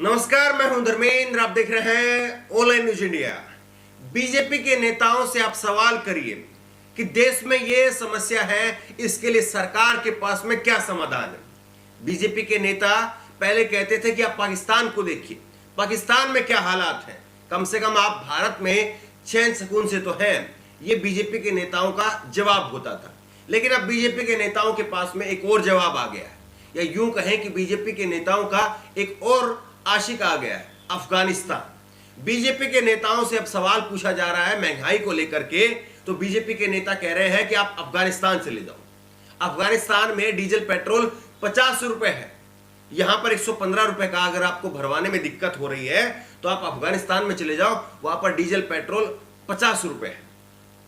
नमस्कार, मैं हूं धर्मेंद्र। आप देख रहे हैं ऑनलाइन न्यूज इंडिया। बीजेपी के नेताओं से आप सवाल करिए कि देश में ये समस्या है, इसके लिए सरकार के पास में क्या समाधान है। बीजेपी के नेता पहले कहते थे कि आप पाकिस्तान को देखिए, पाकिस्तान में क्या हालात हैं, कम से कम आप भारत में चैन सुकून से तो हैं। ये बीजेपी के नेताओं का जवाब होता था। लेकिन अब बीजेपी के नेताओं के पास में एक और जवाब आ गया है, या यूं कहें कि बीजेपी के नेताओं का एक और आशिक आ गया है, अफगानिस्तान। बीजेपी के नेताओं से अब सवाल पूछा जा रहा है महंगाई को लेकर के, तो बीजेपी के नेता कह रहे हैं कि आप अफगानिस्तान चले जाओ। अफगानिस्तान में डीजल पेट्रोल 50 रुपए है, यहां पर 115 रुपए का अगर आपको भरवाने में दिक्कत हो रही है तो आप अफगानिस्तान में चले जाओ, वहां पर डीजल पेट्रोल 50 रुपए है।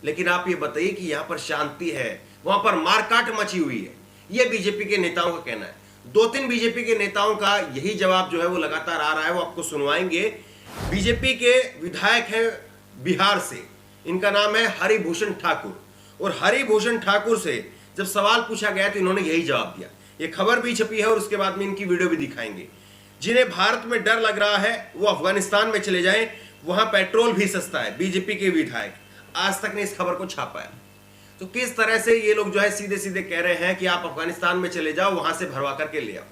लेकिन आप ये बताइए कि यहां पर शांति है, वहां पर मारकाट मची हुई है। यह बीजेपी के नेताओं का कहना है। दो तीन बीजेपी के नेताओं का यही जवाब जो है वो लगातार आ रहा है, वो आपको सुनवाएंगे। बीजेपी के विधायक हैं बिहार से, इनका नाम है हरिभूषण ठाकुर। और हरिभूषण ठाकुर से जब सवाल पूछा गया तो इन्होंने यही जवाब दिया। ये खबर भी छपी है और उसके बाद में इनकी वीडियो भी दिखाएंगे। जिन्हें भारत में डर लग रहा है वो अफगानिस्तान में चले जाएं, वहां पेट्रोल भी सस्ता है। बीजेपी के विधायक आज तक ने इस खबर को छापा है। तो किस तरह से ये लोग जो है सीधे सीधे कह रहे हैं कि आप अफगानिस्तान में चले जाओ, वहां से भरवा करके ले आओ।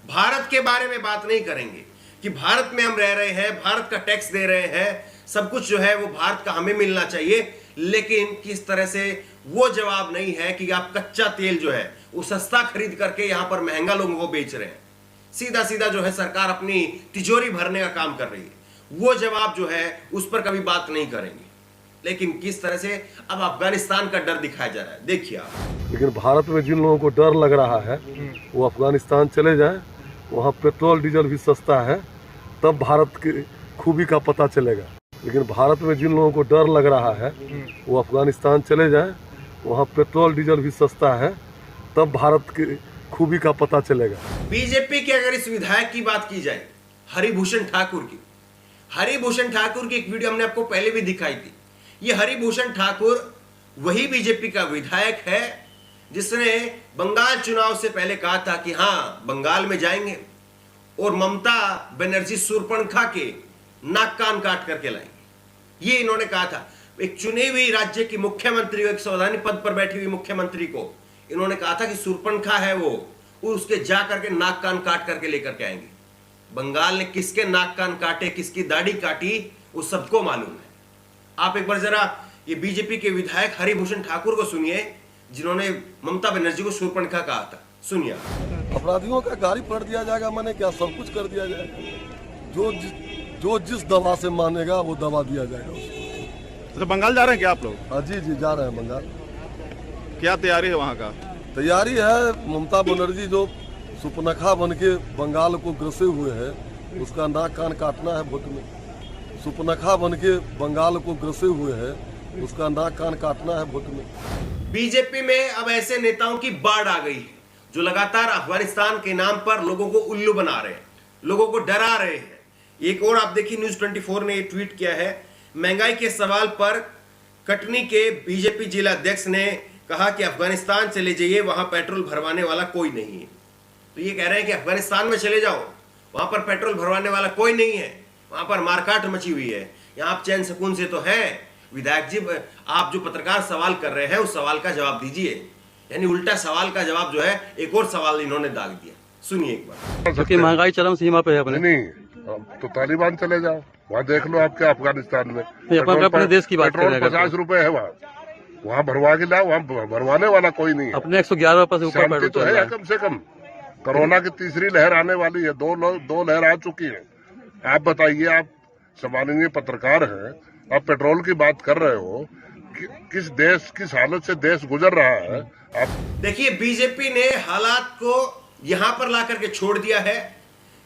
भारत के बारे में बात नहीं करेंगे कि भारत में हम रह रहे हैं, भारत का टैक्स दे रहे हैं, सब कुछ जो है वो भारत का हमें मिलना चाहिए। लेकिन किस तरह से वो जवाब नहीं है कि आप कच्चा तेल जो है वो सस्ता खरीद करके यहां पर महंगा लोगों को बेच रहे हैं। सीधा सीधा जो है सरकार अपनी तिजोरी भरने का काम कर रही है। वो जवाब जो है उस पर कभी बात नहीं करेंगे। लेकिन किस तरह से अब अफगानिस्तान का डर दिखाया जा रहा है, देखिए आप। लेकिन भारत में जिन लोगों को डर लग रहा है वो अफगानिस्तान चले जाएं, वहाँ पेट्रोल डीजल भी सस्ता है, तब भारत की खूबी का पता चलेगा। लेकिन भारत में जिन लोगों को डर लग रहा है वो अफगानिस्तान चले जाएं, वहाँ पेट्रोल डीजल भी सस्ता है, तब भारत की खूबी का पता चलेगा। बीजेपी के अगर इस विधायक की बात की जाए, हरिभूषण ठाकुर की, हरिभूषण ठाकुर की एक वीडियो हमने आपको पहले भी दिखाई थी। ये हरिभूषण ठाकुर वही बीजेपी का विधायक है जिसने बंगाल चुनाव से पहले कहा था कि हाँ बंगाल में जाएंगे और ममता बनर्जी शूर्पणखा के नाक कान काट करके लाएंगे। ये इन्होंने कहा था। एक चुनी हुई राज्य की मुख्यमंत्री को, एक संवैधानिक पद पर बैठी हुई मुख्यमंत्री को इन्होंने कहा था कि शूर्पणखा है वो उसके जा करके नाक कान काट करके लेकर के आएंगे। बंगाल ने किसके नाक कान काटे, किसकी दाढ़ी काटी, वो सबको मालूम है। आप एक बार जरा ये बीजेपी के विधायक हरिभूषण ठाकुर को सुनिए, जिन्होंने ममता बनर्जी को शूर्पणखा कहा था। सुनिए। अपराधियों का गाड़ी पलट दिया जाएगा, मैंने क्या सब कुछ कर दिया जाएगा। जो जिस दवा से मानेगा वो दवा दिया जाएगा उसको। तो बंगाल जा रहे हैं क्या आप लोग? हाँ जी जा रहे हैं बंगाल। क्या तैयारी है वहाँ का? तैयारी है, ममता बनर्जी जो शूर्पणखा बन के बंगाल को ग्रसे हुए है, उसका नाक कान काटना है वोट में। शूर्पणखा बन के बंगाल को ग्रसे हुए है, उसका नाक कान काटना है वोट में। बीजेपी में अब ऐसे नेताओं की बाढ़ आ गई है जो लगातार अफगानिस्तान के नाम पर लोगों को उल्लू बना रहे हैं, लोगों को डरा रहे हैं। एक और आप देखिए, न्यूज 24 ने ट्वीट किया है। महंगाई के सवाल पर कटनी के बीजेपी जिला अध्यक्ष ने कहा कि अफगानिस्तान चले जाइए, वहां पेट्रोल भरवाने वाला कोई नहीं है। तो ये कह रहे हैं कि अफगानिस्तान में चले जाओ, वहां पर पेट्रोल भरवाने वाला कोई नहीं है, वहां पर मारकाट मची हुई है, यहां आप चैन सुकून से तो हैं। विधायक जी, आप जो पत्रकार सवाल कर रहे हैं उस सवाल का जवाब दीजिए। यानी उल्टा सवाल का जवाब जो है, एक और सवाल इन्होंने दाग दिया। सुनिए एक बार। क्योंकि महंगाई चरम सीमा पे है अपने। नहीं तो तालिबान चले जाओ, वहाँ देख लो आप क्या अफगानिस्तान में अपने देश की बात पेट्रोल 50 रुपए है, वहाँ भरवा के लाओ, वहाँ भरवाने वाला कोई नहीं है। अपने 111 रुपए से ऊपर पेट्रोल तो है कम से कम। कोरोना की तीसरी लहर आने वाली है, दो लहर आ चुकी है। आप बताइए, आप सम्माननीय पत्रकार हैं, आप पेट्रोल की बात कर रहे हो, किस हालत से देश गुजर रहा है। आप देखिए, बीजेपी ने हालात को यहां पर ला करके छोड़ दिया है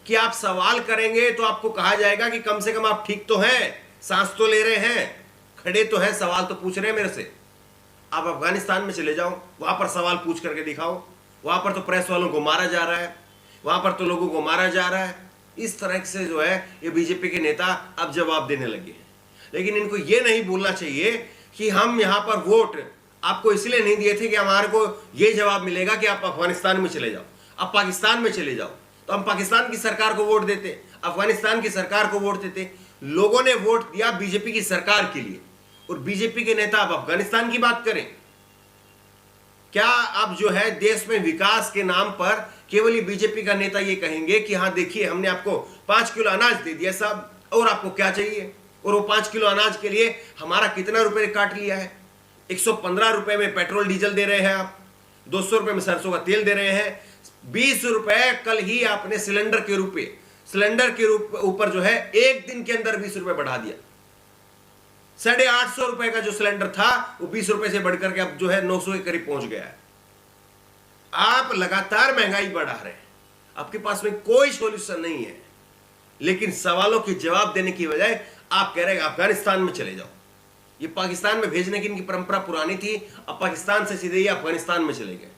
कि आप सवाल करेंगे तो आपको कहा जाएगा कि कम से कम आप ठीक तो हैं, सांस तो ले रहे हैं, खड़े तो हैं, सवाल तो पूछ रहे हैं मेरे से। आप अफगानिस्तान में चले जाओ, वहां पर सवाल पूछ करके दिखाओ। वहां पर तो प्रेस वालों को मारा जा रहा है, वहां पर तो लोगों को मारा जा रहा है। इस तरह से जो है ये बीजेपी के नेता अब जवाब देने लगे हैं। लेकिन इनको ये नहीं भूलना चाहिए कि हम यहाँ पर वोट आपको इसलिए नहीं दिए थे कि हमारे को ये जवाब मिलेगा कि आप अफगानिस्तान में चले जाओ, आप पाकिस्तान में चले जाओ, तो हम पाकिस्तान की सरकार को वोट देते। अफगानिस्तान की सरकार को वोट देते। लोगों ने वोट दिया बीजेपी की सरकार के लिए, और बीजेपी के नेता अब अफगानिस्तान की बात करें। क्या अब जो है देश में विकास के नाम पर केवल बीजेपी का नेता ये कहेंगे कि हाँ देखिए हमने आपको 5 किलो अनाज दे दिया साहब, और आपको क्या चाहिए? और वो 5 किलो अनाज के लिए हमारा कितना रुपए काट लिया है? 115 रुपए में पेट्रोल डीजल दे रहे हैं आप, 200 रुपए में सरसों का तेल दे रहे हैं, 20 रुपए कल ही आपने सिलेंडर के ऊपर जो है एक दिन के अंदर 20 रुपए बढ़ा दिया। 850 रुपए का जो सिलेंडर था वो 20 रुपए से बढ़कर के अब जो है 900 के करीब पहुंच गया है। आप लगातार महंगाई बढ़ा रहे हैं, आपके पास में कोई सॉल्यूशन नहीं है, लेकिन सवालों के जवाब देने की बजाय आप कह रहे हैं अफगानिस्तान में चले जाओ। ये पाकिस्तान में भेजने की इनकी परंपरा पुरानी थी, अब पाकिस्तान से सीधे ही अफगानिस्तान में चले गए।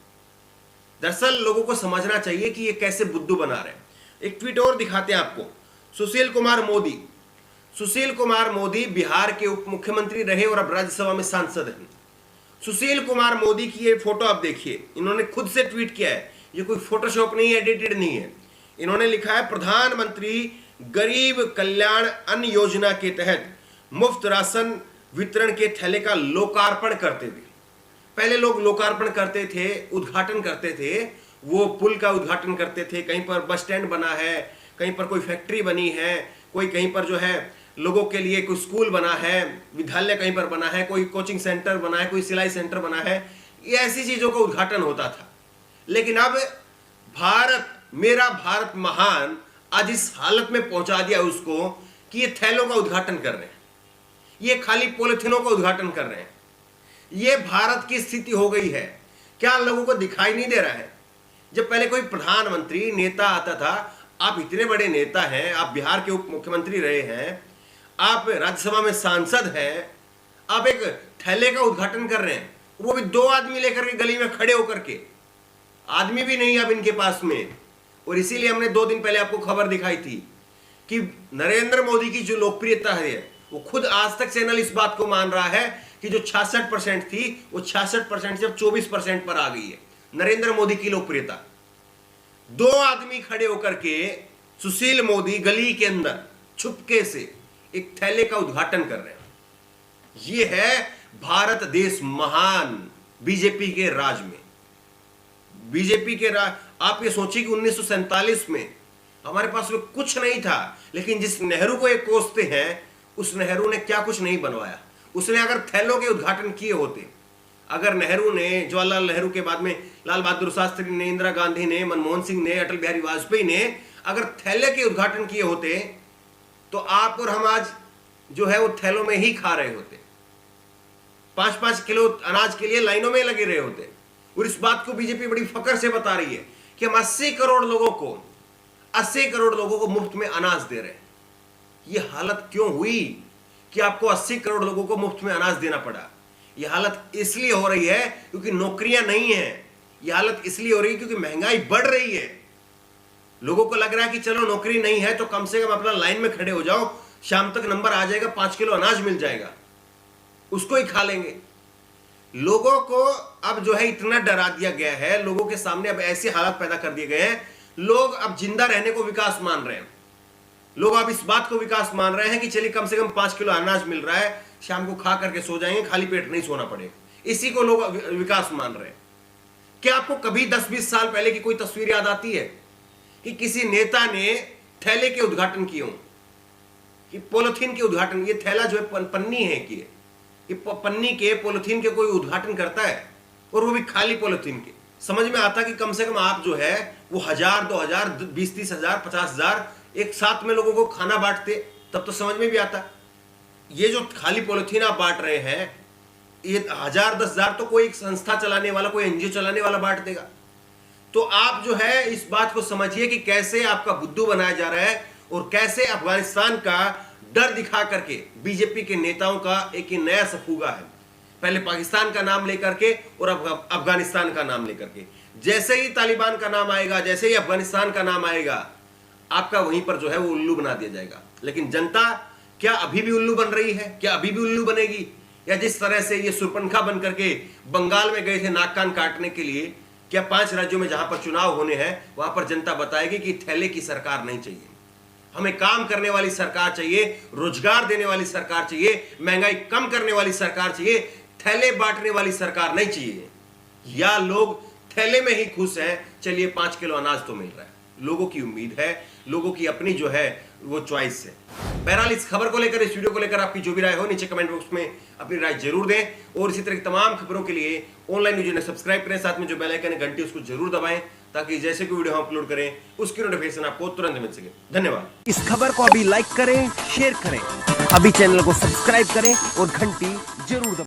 दरअसल लोगों को समझना चाहिए कि ये कैसे बुद्धू बना रहे हैं। एक ट्वीट और दिखाते हैं आपको। सुशील कुमार मोदी बिहार के उप मुख्यमंत्री रहे और अब राज्यसभा में सांसद हैं। सुशील कुमार मोदी की ये फोटो आप देखिए, इन्होंने खुद से ट्वीट किया है, ये कोई फोटोशॉप नहीं है, एडिटेड नहीं है। इन्होंने लिखा है प्रधानमंत्री गरीब कल्याण अन्न योजना के तहत मुफ्त राशन वितरण के थैले का लोकार्पण करते हुए। पहले लोग लोकार्पण करते थे, उद्घाटन करते थे, वो पुल का उद्घाटन करते थे, कहीं पर बस स्टैंड बना है, कहीं पर कोई फैक्ट्री बनी है, कोई कहीं पर जो है लोगों के लिए कोई स्कूल बना है, विद्यालय कहीं पर बना है, कोई कोचिंग सेंटर बना है, कोई सिलाई सेंटर बना है, ये ऐसी चीजों का उद्घाटन होता था। लेकिन अब भारत, मेरा भारत महान, आज इस हालत में पहुंचा दिया उसको कि ये थैलों का उद्घाटन कर रहे हैं, ये खाली पॉलिथीनों का उद्घाटन कर रहे हैं। ये भारत की स्थिति हो गई है। क्या लोगों को दिखाई नहीं दे रहा है? जब पहले कोई प्रधानमंत्री नेता आता था, आप इतने बड़े नेता हैं, आप बिहार के उप मुख्यमंत्री रहे हैं, आप राज्यसभा में सांसद हैं, आप एक थैले का उद्घाटन कर रहे हैं, वो भी 2 आदमी लेकर के गली में खड़े होकर के। आदमी भी नहीं अब इनके पास में। और इसीलिए हमने 2 दिन पहले आपको खबर दिखाई थी कि नरेंद्र मोदी की जो लोकप्रियता है, वो खुद आज तक चैनल इस बात को मान रहा है कि जो 66% थी वो 66% से अब 24% पर आ गई है नरेंद्र मोदी की लोकप्रियता। 2 आदमी खड़े होकर के सुशील मोदी गली के अंदर छुपके से एक थैले का उद्घाटन कर रहे हैं। ये है भारत देश महान बीजेपी के राज में। बीजेपी के राज, आप ये सोचिए कि 1947 में हमारे पास में कुछ नहीं था, लेकिन जिस नेहरू को ये कोसते हैं, उस नेहरू ने क्या कुछ नहीं बनवाया। उसने अगर थैलों के उद्घाटन किए होते, अगर नेहरू ने, जवाहरलाल नेहरू के बाद में लाल बहादुर शास्त्री ने, इंदिरा गांधी ने, मनमोहन सिंह ने, अटल बिहारी वाजपेयी ने अगर थैले के उद्घाटन किए होते, तो आप और हम आज जो है वो थैलों में ही खा रहे होते, 5-5 किलो अनाज के लिए लाइनों में लगे रहे होते। और इस बात को बीजेपी बड़ी फकर से बता रही है कि हम 80 करोड़ लोगों को मुफ्त में अनाज दे रहे हैं। ये हालत क्यों हुई कि आपको 80 करोड़ लोगों को मुफ्त में अनाज देना पड़ा? यह हालत इसलिए हो रही है क्योंकि नौकरियां नहीं है। यह हालत इसलिए हो रही है क्योंकि महंगाई बढ़ रही है। लोगों को लग रहा है कि चलो नौकरी नहीं है तो कम से कम अपना लाइन में खड़े हो जाओ, शाम तक नंबर आ जाएगा, 5 किलो अनाज मिल जाएगा, उसको ही खा लेंगे। लोगों को अब जो है इतना डरा दिया गया है, लोगों के सामने अब ऐसे हालात पैदा कर दिए गए हैं, लोग अब जिंदा रहने को विकास मान रहे हैं। लोग अब इस बात को विकास मान रहे हैं कि चलिए कम से कम 5 किलो अनाज मिल रहा है, शाम को खा करके सो जाएंगे, खाली पेट नहीं सोना पड़ेगा। इसी को लोग विकास मान रहे हैं। क्या आपको कभी 10-20 साल पहले की कोई तस्वीर याद आती है कि किसी नेता ने थैले के उद्घाटन किए हों, कि पॉलिथीन के उद्घाटन? ये थैला जो है पन्नी है कि ये पन्नी के, पॉलिथीन के कोई उद्घाटन करता है, और वो भी खाली पॉलिथीन के। समझ में आता कि कम से कम आप जो है वो 1000, 2000, 20-30 हजार, 50 हजार एक साथ में लोगों को खाना बांटते, तब तो समझ में भी आता। ये जो खाली पॉलिथीन आप बांट रहे हैं, ये 1000-10,000 तो कोई संस्था चलाने वाला, कोई एनजीओ चलाने वाला बांट देगा। तो आप जो है इस बात को समझिए कि कैसे आपका बुद्धू बनाया जा रहा है और कैसे अफगानिस्तान का डर दिखा करके बीजेपी के नेताओं का एक नया सफूगा है। पहले पाकिस्तान का नाम लेकर के और अब अफगानिस्तान का नाम लेकर के। जैसे ही तालिबान का नाम आएगा, जैसे ही अफगानिस्तान का नाम आएगा, आपका वहीं पर जो है वो उल्लू बना दिया जाएगा। लेकिन जनता क्या अभी भी उल्लू बन रही है? क्या अभी भी उल्लू बनेगी? या जिस तरह से ये सुरपंखा बन करके बंगाल में गए थे नाक कान काटने के लिए, क्या 5 राज्यों में जहां पर चुनाव होने हैं वहां पर जनता बताएगी कि थैले की सरकार नहीं चाहिए, हमें काम करने वाली सरकार चाहिए, रोजगार देने वाली सरकार चाहिए, महंगाई कम करने वाली सरकार चाहिए, थैले बांटने वाली सरकार नहीं चाहिए। या लोग थैले में ही खुश हैं, चलिए 5 किलो अनाज तो मिल रहा है। लोगों की उम्मीद है, लोगों की अपनी जो है वो चॉइस है। बहरहाल इस खबर को लेकर, इस वीडियो को लेकर आपकी जो भी राय हो नीचे कमेंट बॉक्स में अपनी राय जरूर दें और इसी तरह की तमाम खबरों के लिए ऑनलाइन न्यूज़ ने सब्सक्राइब करें, साथ में जो बेल आइकन है घंटी उसको जरूर दबाएं ताकि जैसे कोई वीडियो हम अपलोड करें उसकी नोटिफिकेशन आपको तुरंत मिल सके। धन्यवाद। इस खबर को अभी लाइक करें, शेयर करें, अभी चैनल को सब्सक्राइब करें और घंटी जरूर दबाएं।